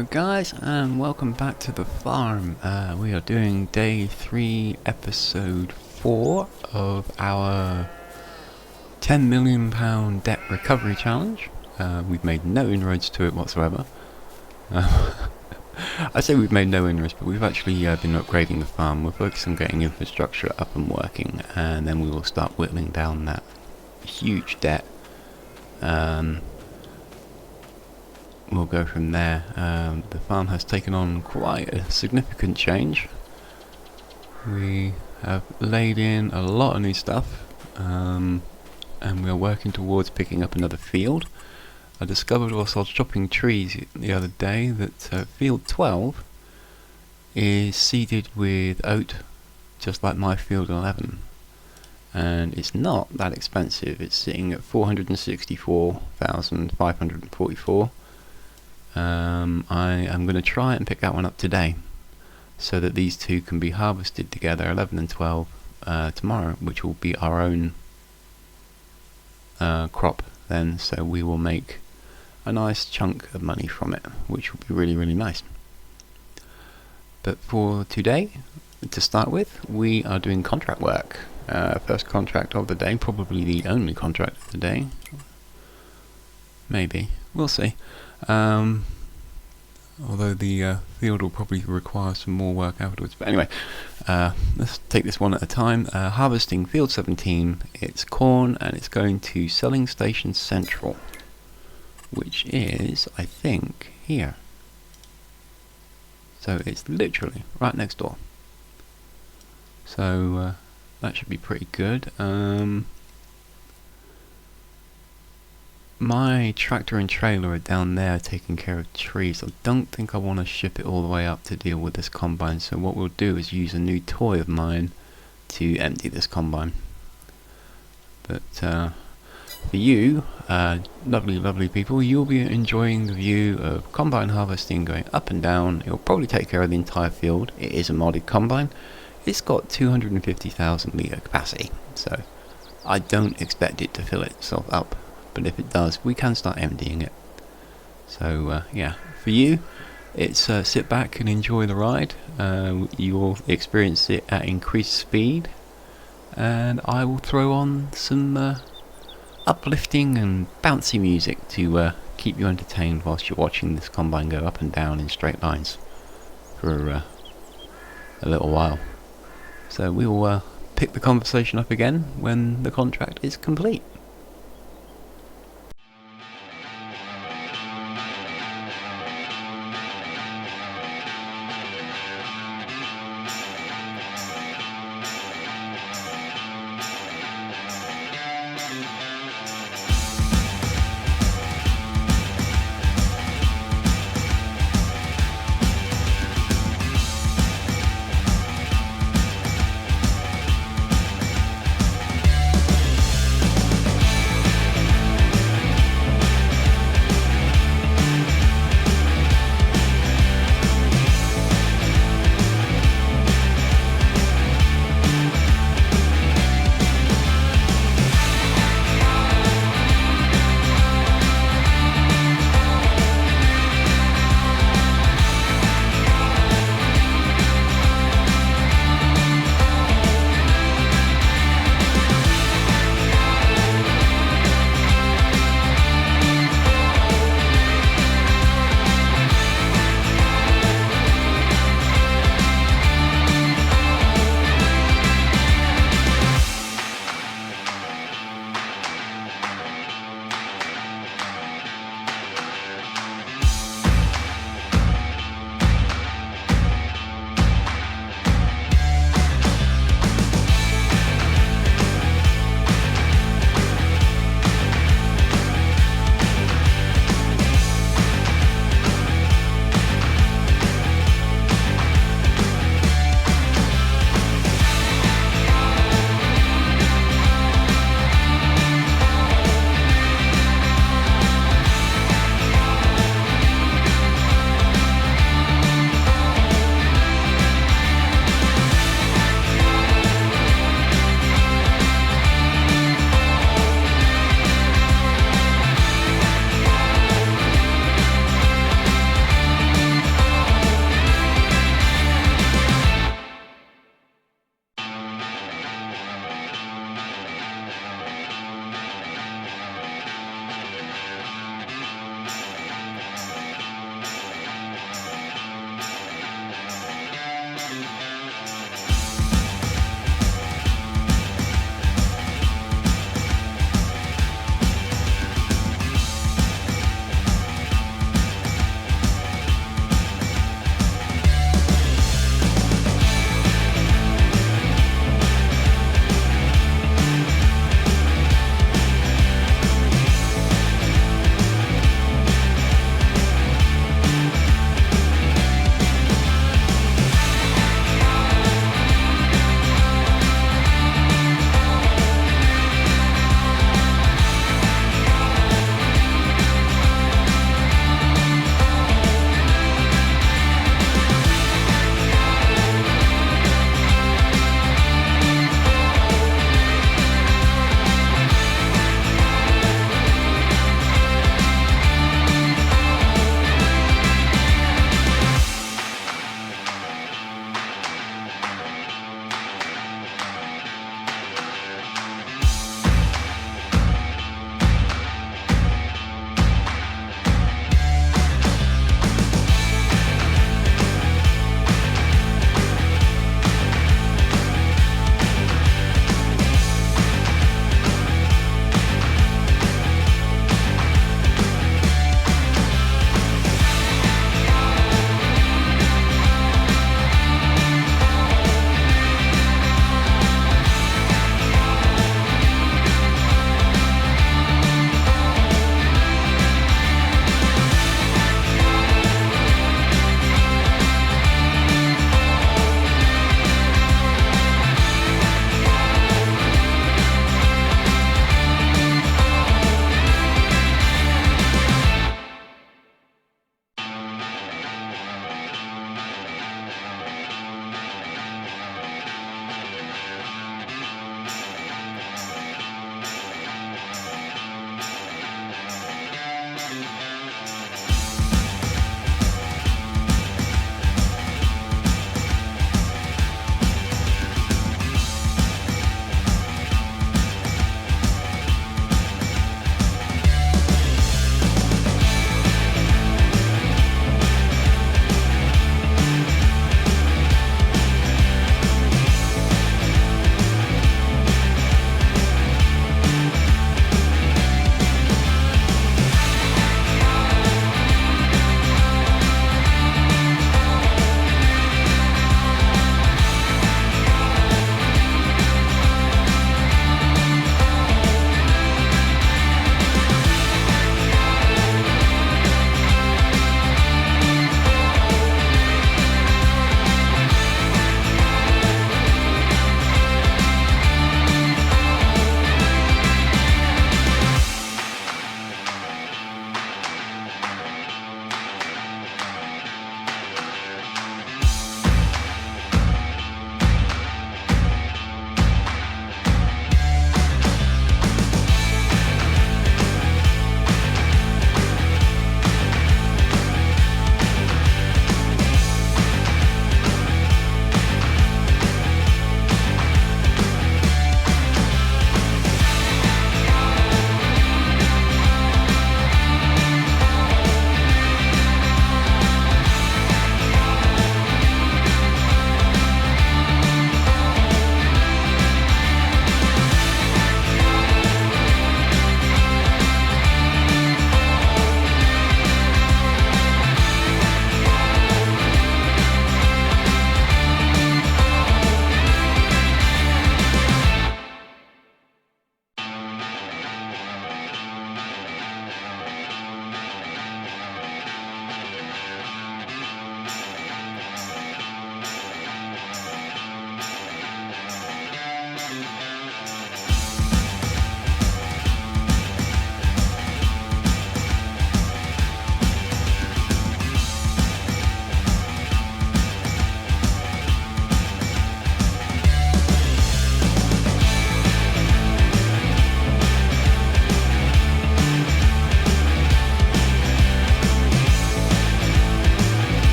Hello guys, and welcome back to the farm. We are doing day 3, episode 4 of our £10 million debt recovery challenge. We've made no inroads to it whatsoever. I say we've made no inroads, but we've actually been upgrading the farm. We're focused on getting infrastructure up and working, and then we will start whittling down that huge debt. We'll go from there. The farm has taken on quite a significant change. We have laid in a lot of new stuff, and we are working towards picking up another field. I discovered whilst I was chopping trees the other day that field 12 is seeded with oat, just like my field 11. And it's not that expensive. It's sitting at 464,544. I am going to try and pick that one up today, so that these two can be harvested together, 11 and 12, tomorrow, which will be our own crop then, so we will make a nice chunk of money from it, which will be really, really nice. But for today, to start with, we are doing contract work. First contract of the day, probably the only contract of the day. Maybe, we'll see. Although the field will probably require some more work afterwards. But anyway, let's take this one at a time. Harvesting field 17, it's corn, and it's going to Selling Station Central, which is, I think, here. So it's literally right next door. So that should be pretty good. My tractor and trailer are down there taking care of trees. I don't think I want to ship it all the way up to deal with this combine, so what we'll do is use a new toy of mine to empty this combine. But for you, lovely people, you'll be enjoying the view of combine harvesting going up and down. It'll probably take care of the entire field. It is a modded combine. It's got 250,000 litre capacity, so I don't expect it to fill itself up. But if it does, we can start emptying it. So yeah, for you, it's sit back and enjoy the ride. You will experience it at increased speed, and I will throw on some uplifting and bouncy music to keep you entertained whilst you're watching this combine go up and down in straight lines for a little while. So we will pick the conversation up again when the contract is complete.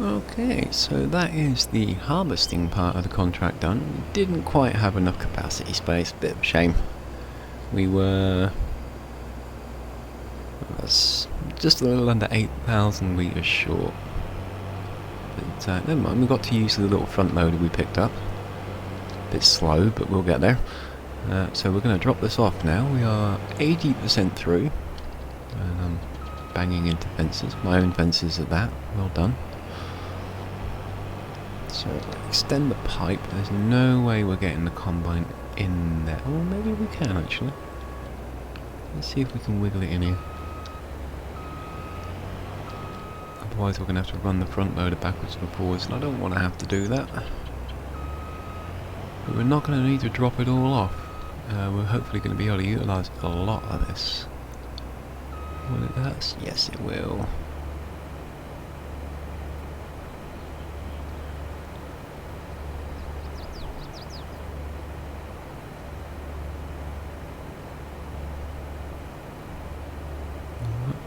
Okay, so that is the harvesting part of the contract done. Didn't quite have enough capacity space, bit of a shame. We were just a little under 8,000 litres short. But never mind, we got to use the little front loader we picked up. Bit slow, but we'll get there. So we're going to drop this off now. We are 80% through. And I'm banging into fences, my own fences at that. Well done. So extend the pipe. There's no way we're getting the combine in there. Oh, maybe we can actually. Let's see if we can wiggle it in here. Otherwise we're going to have to run the front loader backwards and forwards, and I don't want to have to do that. But we're not going to need to drop it all off. We're hopefully going to be able to utilise a lot of this. Will it does? Yes, it will.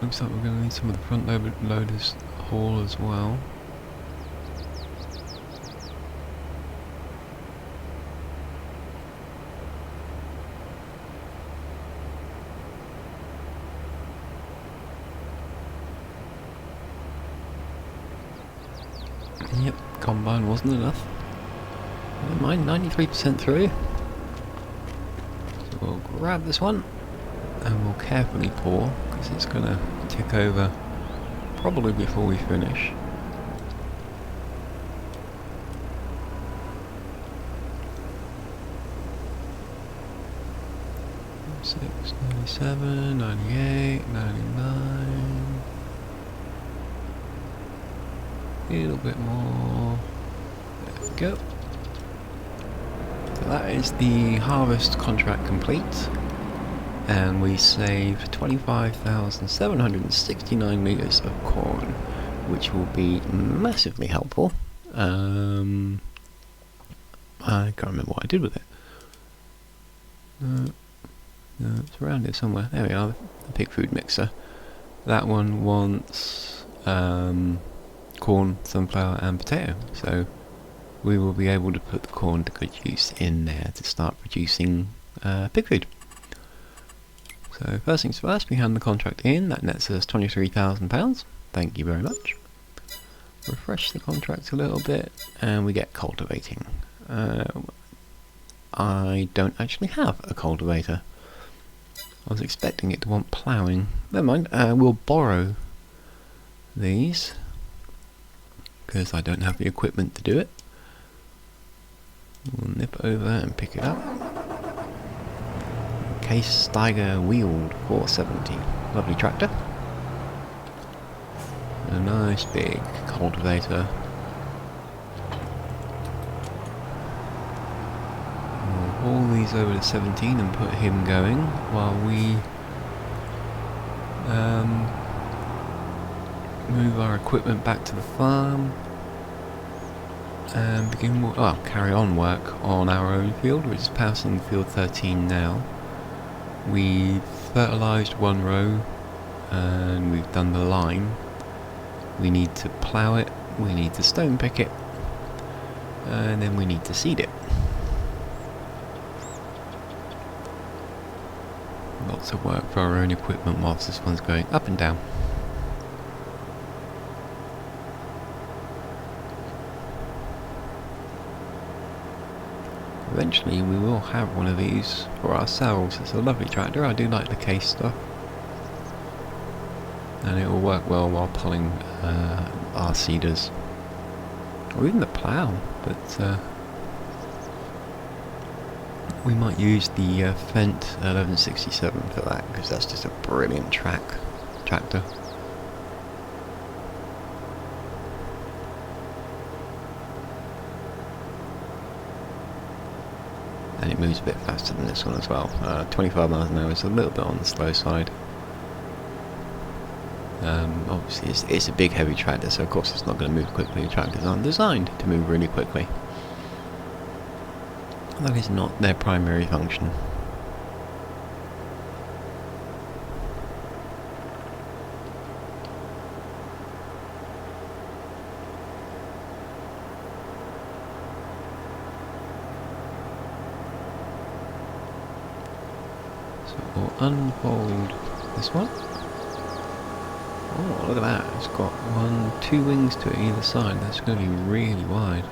Looks like we're going to need some of the front loaders haul as well. Yep, combine wasn't enough. Never mind, 93% through. So we'll grab this one and we'll carefully pour, because it's going to tick over probably before we finish. Six, 97, 98, 99. A little bit more. There we go. So that is the harvest contract complete. And we saved 25,769 litres of corn, which will be massively helpful. I can't remember what I did with it. It's around here somewhere. There we are, the pig food mixer. That one wants corn, sunflower and potato, so we will be able to put the corn to good use in there to start producing pig food. So first things first, we hand the contract in. That nets us £23,000. Thank you very much. Refresh the contract a little bit and we get cultivating. I don't actually have a cultivator. was expecting it to want ploughing. Never mind, we'll borrow these, because I don't have the equipment to do it. We'll nip over and pick it up. Case Steiger wheeled 470. Lovely tractor. A nice big cultivator. We'll haul these over to 17 and put him going while we move our equipment back to the farm and carry on work on our own field, which is passing field 13 now. We've fertilised one row and we've done the line. We need to plough it, we need to stone pick it, and then we need to seed it. Lots of work for our own equipment whilst this one's going up and down. Eventually we will have one of these for ourselves. It's a lovely tractor. I do like the case stuff, and it will work well while pulling our seeders, or even the plough, but we might use the Fendt 1167 for that, because that's just a brilliant tractor. And it moves a bit faster than this one as well. 25 miles an hour is a little bit on the slow side. Obviously it's a big heavy tractor, so of course it's not going to move quickly. Tractors aren't designed to move really quickly. That is not their primary function. So we'll unfold this one. Oh, look at that. It's got two wings to it either side. That's going to be really wide.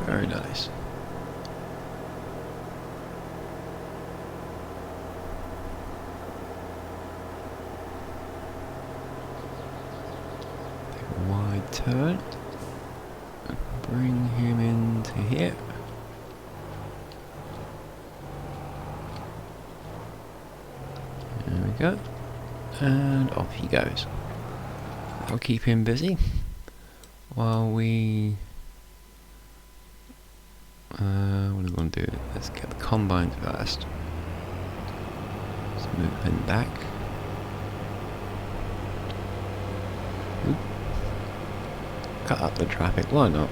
Very nice. Take a wide turn. Bring him into here. There we go. And off he goes. I'll keep him busy while we... what are we going to do? Let's get the combine first. Let's move him back. Oop. Cut up the traffic, why not?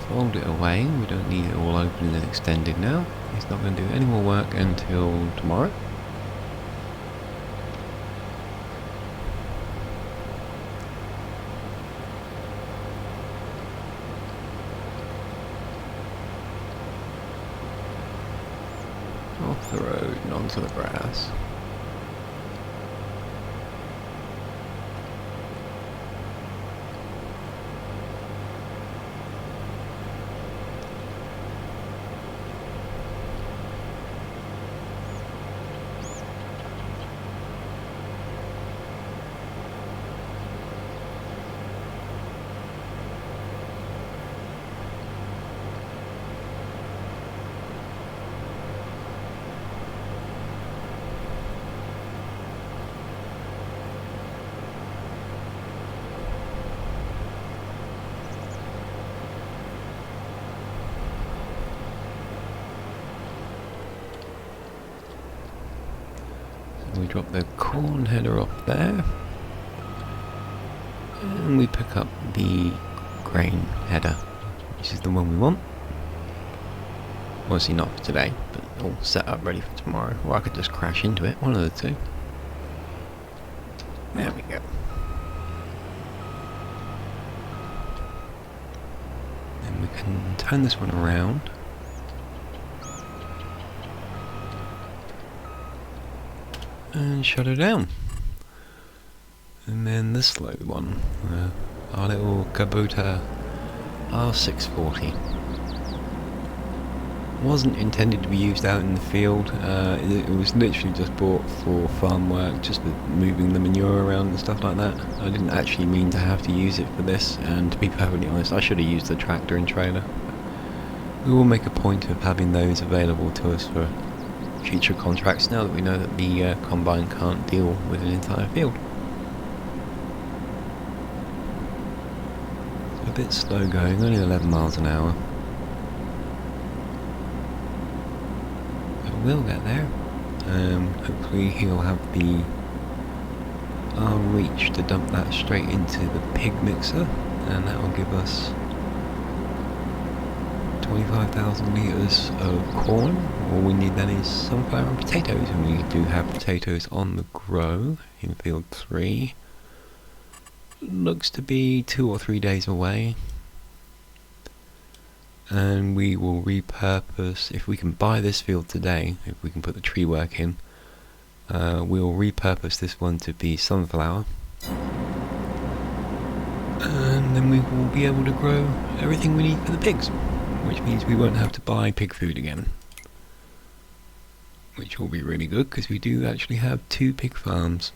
Fold it away, we don't need it all open and extended now. It's not going to do any more work until tomorrow. Off the road and onto the grass. We drop the corn header off there, and we pick up the grain header, which is the one we want. Obviously not for today, but all set up ready for tomorrow. Or I could just crash into it, one of the two. There we go. Then we can turn this one around. And shut her down. And then the slow one, our little Kubota R640. Wasn't intended to be used out in the field. It was literally just bought for farm work, just moving the manure around and stuff like that. I didn't actually mean to have to use it for this, and to be perfectly honest, I should have used the tractor and trailer. We will make a point of having those available to us for future contracts now that we know that the combine can't deal with an entire field. A bit slow going, only 11 miles an hour. We'll get there. Hopefully he'll have the arm reach to dump that straight into the pig mixer, and that will give us 25,000 litres of corn. All we need then is sunflower and potatoes, and we do have potatoes on the grow in field 3. Looks to be 2 or 3 days away. And we will repurpose, if we can buy this field today, if we can put the tree work in, we'll repurpose this one to be sunflower, and then we will be able to grow everything we need for the pigs, which means we won't have to buy pig food again, which will be really good because we do actually have 2 pig farms.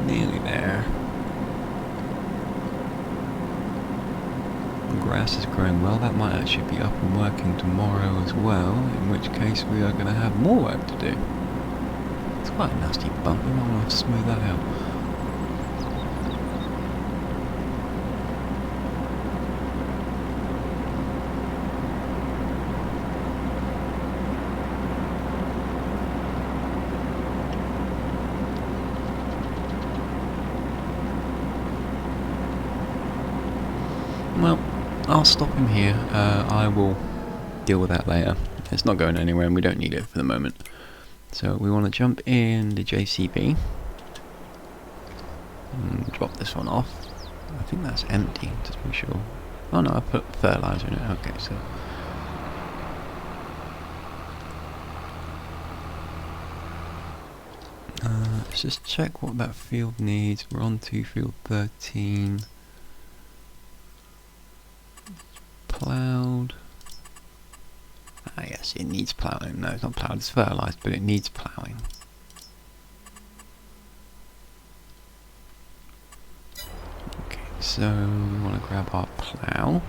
Nearly there. The grass is growing well. That might actually be up and working tomorrow as well, in which case we are going to have more work to do. It's quite a nasty bump. We might want to smooth that out. Well, I'll stop him here. I will deal with that later. It's not going anywhere and we don't need it for the moment. So we want to jump in the JCB and drop this one off. I think that's empty, just to be sure. Oh no, I put fertilizer in it. Okay, so let's just check what that field needs. We're on to field 13. Plowed. Ah yes, it needs ploughing. No, it's not ploughed, it's fertilised, but it needs ploughing. Okay, so we want to grab our plough.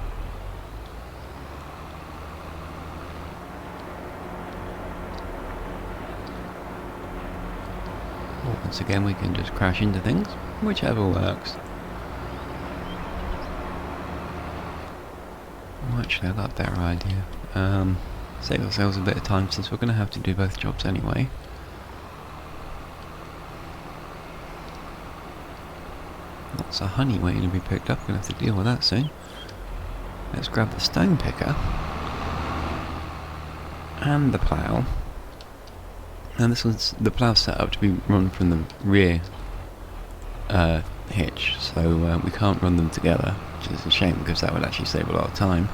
Once again we can just crash into things, whichever works. Actually, I got a better idea. Save ourselves a bit of time since we're going to have to do both jobs anyway. Lots of honey waiting to be picked up. We're going to have to deal with that soon. Let's grab the stone picker and the plough. And this one's the plough set up to be run from the rear hitch, so we can't run them together, which is a shame because that would actually save a lot of time.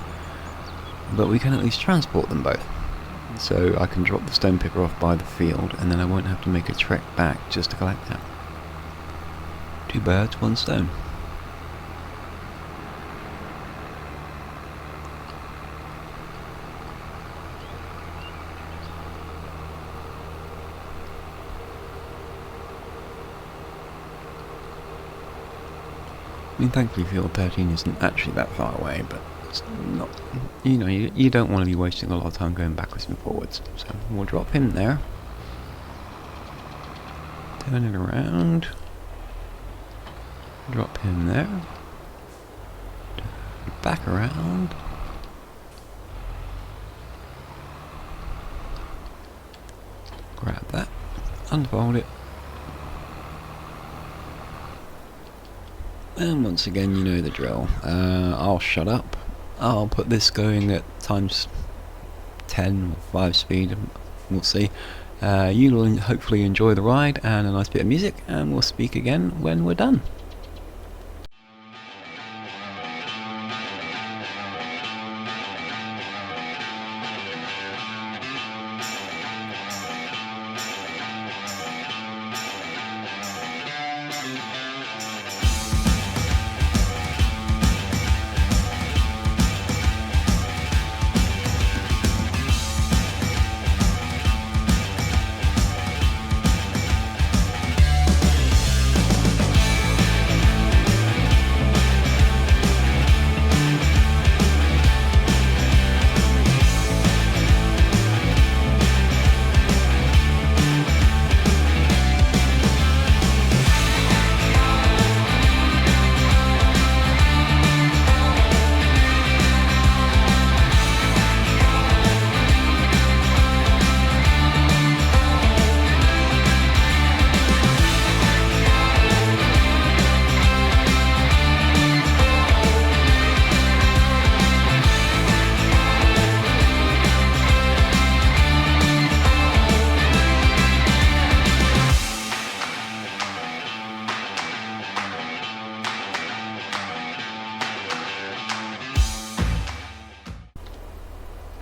But we can at least transport them both. So I can drop the stone picker off by the field and then I won't have to make a trek back just to collect it. 2 birds, 1 stone. I mean, thankfully field 13 isn't actually that far away, but it's not, you know, you don't want to be wasting a lot of time going backwards and forwards. So we'll drop him there. Turn it around. Drop him there. Turn back around. Grab that. Unfold it. And once again, you know the drill. I'll shut up. I'll put this going at times 10 or 5 speed, and we'll see. You'll hopefully enjoy the ride and a nice bit of music, and we'll speak again when we're done.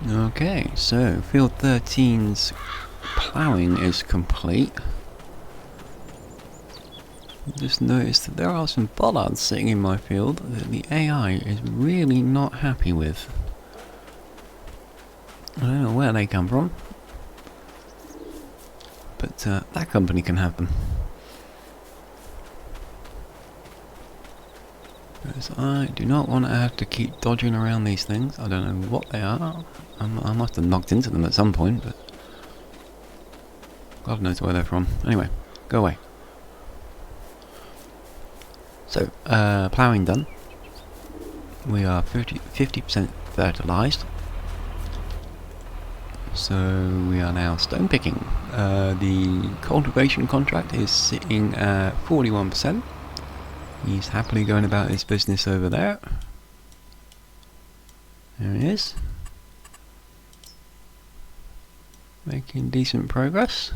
Okay, so field 13's ploughing is complete. Just noticed that there are some bollards sitting in my field that the AI is really not happy with. I don't know where they come from, but that company can have them. Because I do not want to have to keep dodging around these things. I don't know what they are. I must have knocked into them at some point, but God knows where they're from. Anyway, go away. So, ploughing done. We are 50% fertilised. So we are now stone picking. The cultivation contract is sitting at 41%. He's happily going about his business over there. There he is. Making decent progress.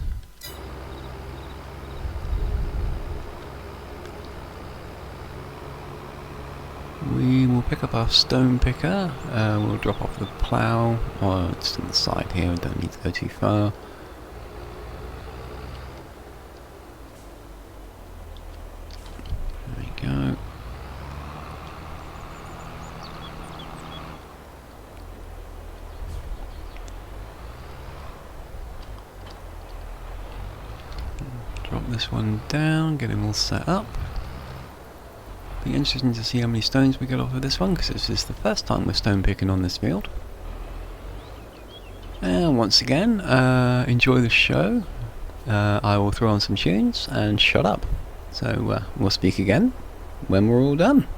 We will pick up our stone picker. We'll drop off the plough. Or it's to the side here, we don't need to go too far. There we go. Drop this one down, get him all set up. Be interesting to see how many stones we get off of this one, because this is the first time we're stone picking on this field. And once again, enjoy the show. I will throw on some tunes and shut up. So we'll speak again when we're all done.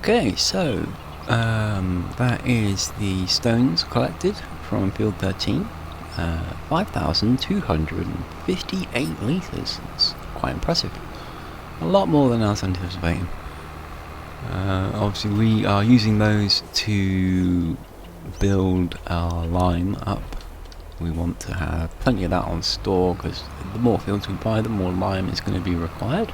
Okay, so that is the stones collected from field 13. 5,258 litres. It's quite impressive. A lot more than I was anticipating. Obviously we are using those to build our lime up. We want to have plenty of that on store, because the more fields we buy, the more lime is going to be required.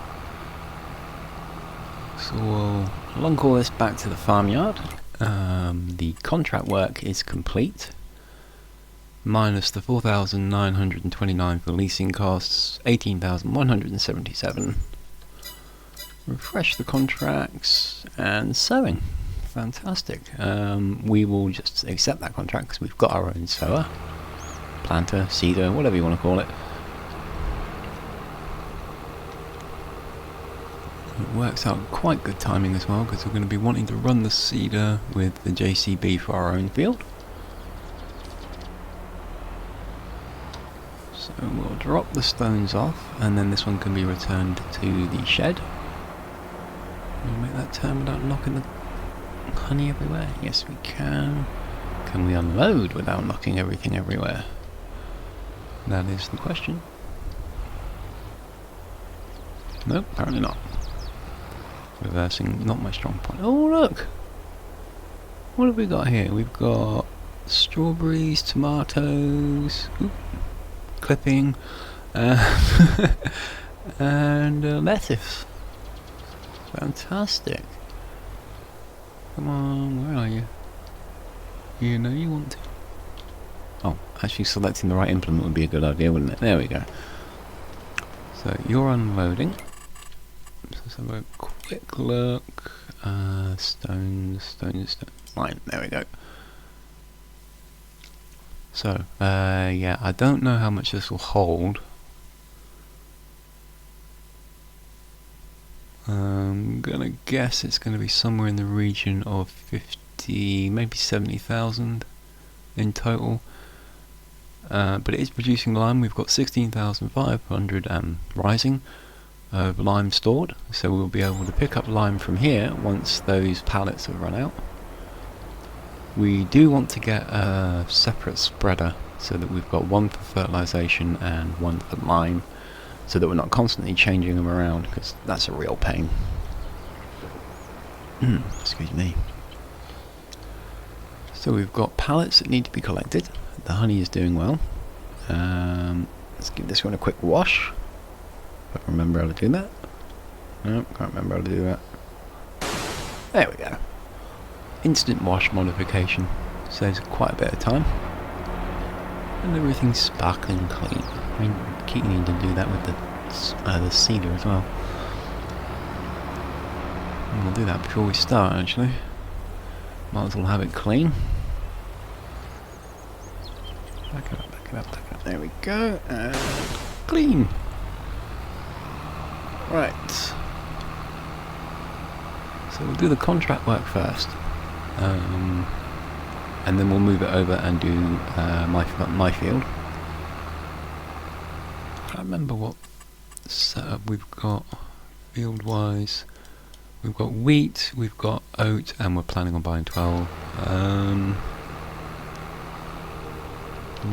So we'll long haul this back to the farmyard. The contract work is complete, minus the 4,929 for leasing costs, 18,177. Refresh the contracts and sowing. Fantastic. We will just accept that contract because we've got our own sower, planter, seeder, whatever you want to call it. It works out quite good timing as well, because we're going to be wanting to run the seeder with the JCB for our own field. So we'll drop the stones off, and then this one can be returned to the shed. Can we make that turn without knocking the honey everywhere? Yes, we can. Can we unload without knocking everything everywhere? That is the question. Nope, apparently not. Reversing, not my strong point. Oh, look! What have we got here? We've got strawberries, tomatoes, clipping, and lettuce. Fantastic. Come on, where are you? You know you want to. Oh, actually selecting the right implement would be a good idea, wouldn't it? There we go. So you're unloading. Let's have a quick look. Stones. Line, there we go. So, yeah, I don't know how much this will hold. I'm gonna guess it's gonna be somewhere in the region of 50, maybe 70,000 in total. But it is producing lime. We've got 16,500 rising of lime stored, so we'll be able to pick up lime from here once those pallets have run out. We do want to get a separate spreader so that we've got one for fertilization and one for lime, so that we're not constantly changing them around, because that's a real pain. Excuse me. So we've got pallets that need to be collected. The honey is doing well. Let's give this one a quick wash. I can remember how to do that. No, can't remember how to do that. There we go. Instant wash modification. Saves quite a bit of time. And everything's sparkling clean. I mean, keep needing to do that with the seeder as well. And we'll do that before we start, actually. Might as well have it clean. Back it up, back it up, back it up. There we go. And clean. Right. So we'll do the contract work first. And then we'll move it over and do my field. I can't remember what setup we've got field wise. We've got wheat, we've got oat, and we're planning on buying 12.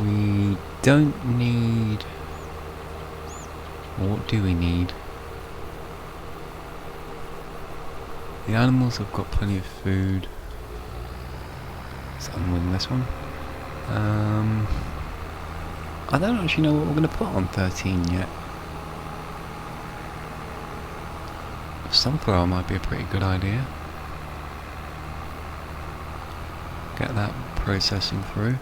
We don't need... What do we need? The animals have got plenty of food. So I'm winning this one. I don't actually know what we're going to put on 13 yet. Sunflower might be a pretty good idea. Get that processing through,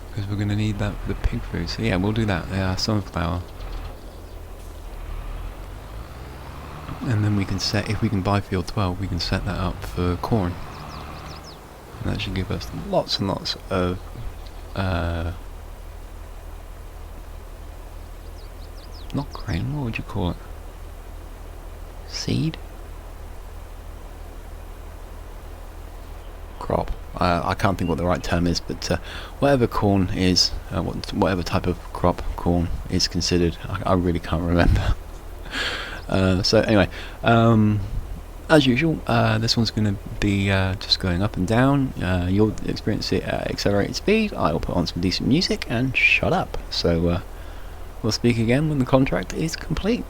because we're going to need that for the pig food. So yeah, we'll do that. Yeah, sunflower. And then we can set, if we can buy field 12, we can set that up for corn. And that should give us lots and lots of not grain, what would you call it? Seed? Crop. I can't think what the right term is, but whatever corn is, whatever type of crop corn is considered, I really can't remember. So anyway, as usual, this one's going to be just going up and down. You'll experience it at accelerated speed. I will put on some decent music and shut up. So we'll speak again when the contract is complete.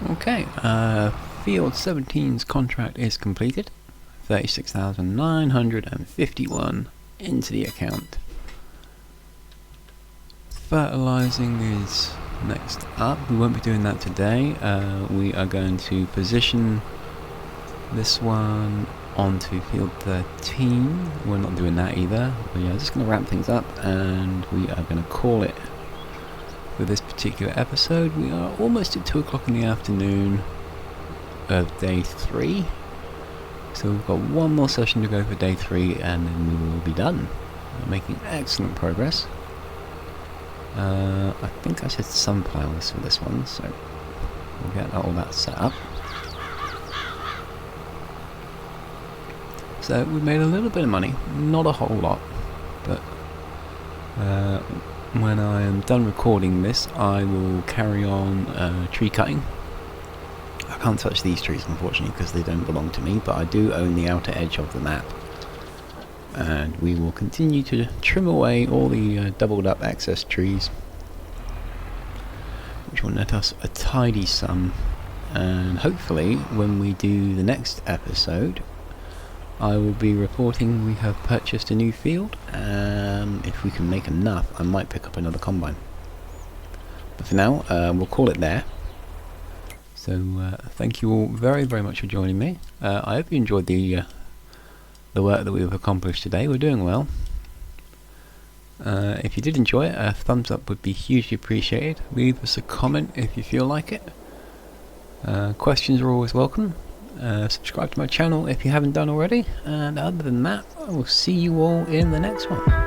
Okay, Field 17's contract is completed. 36,951 into the account. Fertilizing is next up. We won't be doing that today. We are going to position this one onto field 13. We're not doing that either. But yeah, just going to wrap things up and we are going to call it for this particular episode. We are almost at 2 o'clock in the afternoon of day 3. So we've got one more session to go for day 3 and then we will be done. We're making excellent progress. I think I said sunflowers for this one, so we'll get all that set up. So we made a little bit of money, not a whole lot, but when I am done recording this I will carry on tree cutting. I can't touch these trees unfortunately because they don't belong to me, but I do own the outer edge of the map. And we will continue to trim away all the doubled up excess trees, which will net us a tidy sum. And hopefully when we do the next episode I will be reporting we have purchased a new field. If we can make enough I might pick up another combine, but for now we'll call it there. So thank you all very much for joining me. I hope you enjoyed the work that we've accomplished today. We're doing well. If you did enjoy it, a thumbs up would be hugely appreciated. Leave us a comment if you feel like it. Questions are always welcome. Subscribe to my channel if you haven't done already, and other than that, I will see you all in the next one.